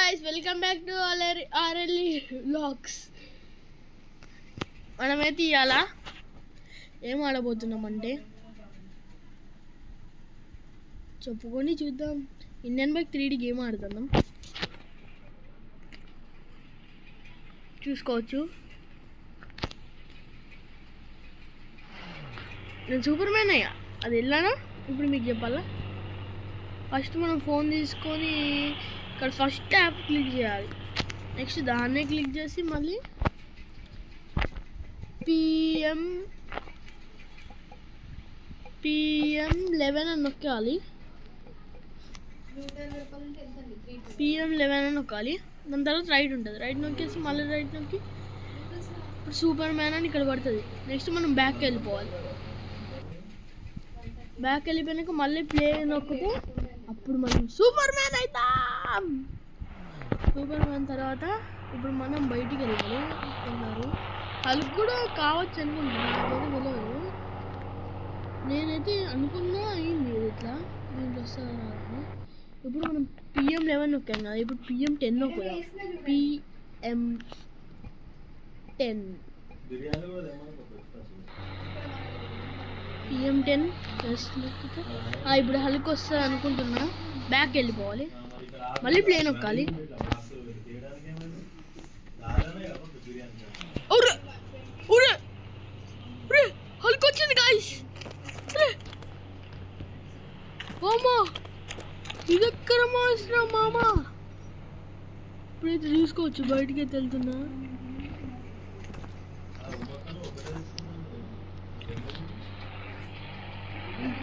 guys, welcome back to RLE vlogs. మనమైతే ఇవాళ ఏం ఆడబోతున్నామంటే చెప్పుకొని చూద్దాం. ఇండియన్ బైక్ 3D గేమ్ ఆడుతున్నాం. చూసుకోవచ్చు. నేను సూపర్ మ్యాన్ అయ్యా. అది వెళ్ళానా ఇప్పుడు మీకు చెప్పాలా. ఫస్ట్ మనం ఫోన్ తీసుకొని ఇక్కడ ఫస్ట్ యాప్ క్లిక్ చేయాలి. నెక్స్ట్ దాన్నే క్లిక్ చేసి మళ్ళీ PM11 అని నొక్కాలి. PM11 అని నొక్కాలి. దాని తర్వాత రైట్ ఉంటుంది. రైట్ నొక్కేసి మళ్ళీ రైట్ నొక్కి ఇప్పుడు సూపర్ మ్యాన్ అని ఇక్కడ పడుతుంది. నెక్స్ట్ మనం బ్యాక్కి వెళ్ళిపోవాలి. బ్యాక్ వెళ్ళిపోయాక మళ్ళీ ప్లే నొక్కితే అప్పుడు మనం సూపర్ మ్యాన్ అవుతాం. సూపర్ మ్యాన్ తర్వాత ఇప్పుడు మనం బయటికి వెళ్ళాలి అన్నారు. హల్క్ కూడా కావచ్చు అనుకుంటున్నాను, నాకైతే తెలియదు. నేనైతే అనుకున్నా అయింది ఇట్లా దీంట్లో వస్తుందా. ఇప్పుడు మనం PM11 నొక్కాం కదా, ఇప్పుడు PM10 నొక్కుదాం. PM10 నొక్కితే ఇప్పుడు హల్క్ వస్తుంది అనుకుంటున్నా. బ్యాక్ వెళ్ళిపోవాలి, మళ్ళీ ప్లే నొక్కాలి. హల్క్ వచ్చింది గాయ్స్. మామా ఇది ఎక్కడ మాసిన మామా. ఇప్పుడైతే చూసుకోవచ్చు బయటికి అయితే వెళ్తున్నా.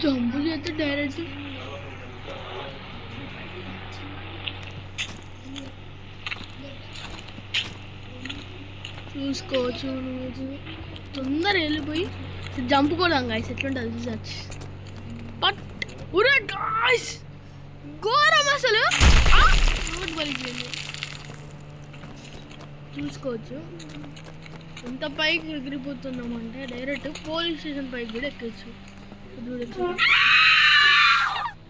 జంపు చేస్తే డైరెక్ట్ చూసుకోవచ్చు. తొందర వెళ్ళిపోయి జంప్ కూడా గాయస్ ఎట్లుంటుంది చూసచ్చు. బట్ ఉరే గాయస్ ఘోరం అసలు. పలికింది చూసుకోవచ్చు. ఎంత పైకి ఎగిరిపోతున్నామంటే డైరెక్ట్ పోలీస్ స్టేషన్ పైకి కూడా ఎక్కచ్చు.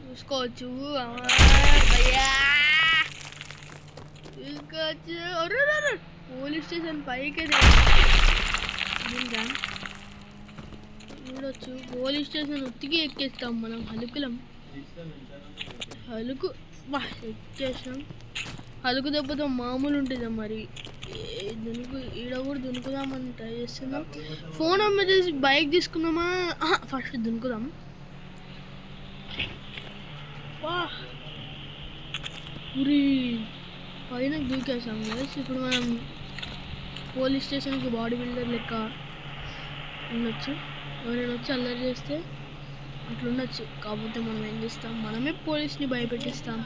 చూసుకోవచ్చు చూసుకోవచ్చు. పోలీస్ స్టేషన్ పైకి చూడొచ్చు. పోలీస్ స్టేషన్ ఉత్తికి ఎక్కేస్తాం మనం. హలుకులం హలుకు ఎక్కేసాం. హలుకు దెబ్బతో మామూలు ఉంటుంది. మరి దునుకు ఈడ కూడా దునుకుదామని ట్రై చేస్తున్నాం. ఫోన్ అమ్మ చేసి బైక్ తీసుకున్నామా, ఫస్ట్ దునుకుదాం. ఉరి పైన దూకేసాం కదా. ఇప్పుడు మనం పోలీస్ స్టేషన్కి బాడీ బిల్డర్ లెక్క ఉండొచ్చు. ఎవరైనా వచ్చి అల్లరి చేస్తే అట్లా ఉండొచ్చు. కాకపోతే మనం ఏం చేస్తాం, మనమే పోలీస్ని భయపెట్టిస్తాం.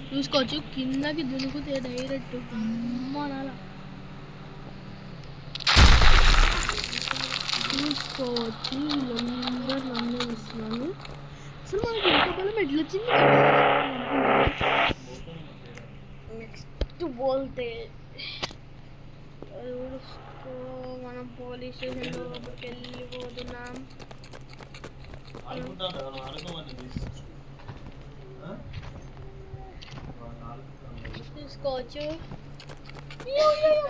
చూసుకోవచ్చు కిందకి దునుకుతే డైరెక్ట్ అమ్మానాల చూసుకోవచ్చు. అందరూ ఇస్తున్నాను. అసలు మనకి ఎంత బలం ఎట్లా వచ్చింది. నెక్స్ట్ బోల్తే మనం పోలీస్ స్టేషన్ లోపలికి వెళ్ళిపోతున్నాం. చూసుకోవచ్చు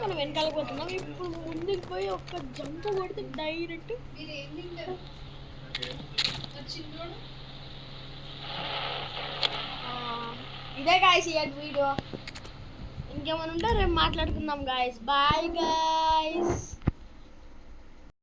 మనం వెనకాలకు పోతున్నాం. ఇప్పుడు ముందుకు పోయి ఒక్క జంప్ కొడితే డైరెక్ట్ ఇదే గాయస్ ఈ వీడియో. ఇంకేమైనా ఉంటే రేపు మాట్లాడుకుందాం గాయస్. Bye guy.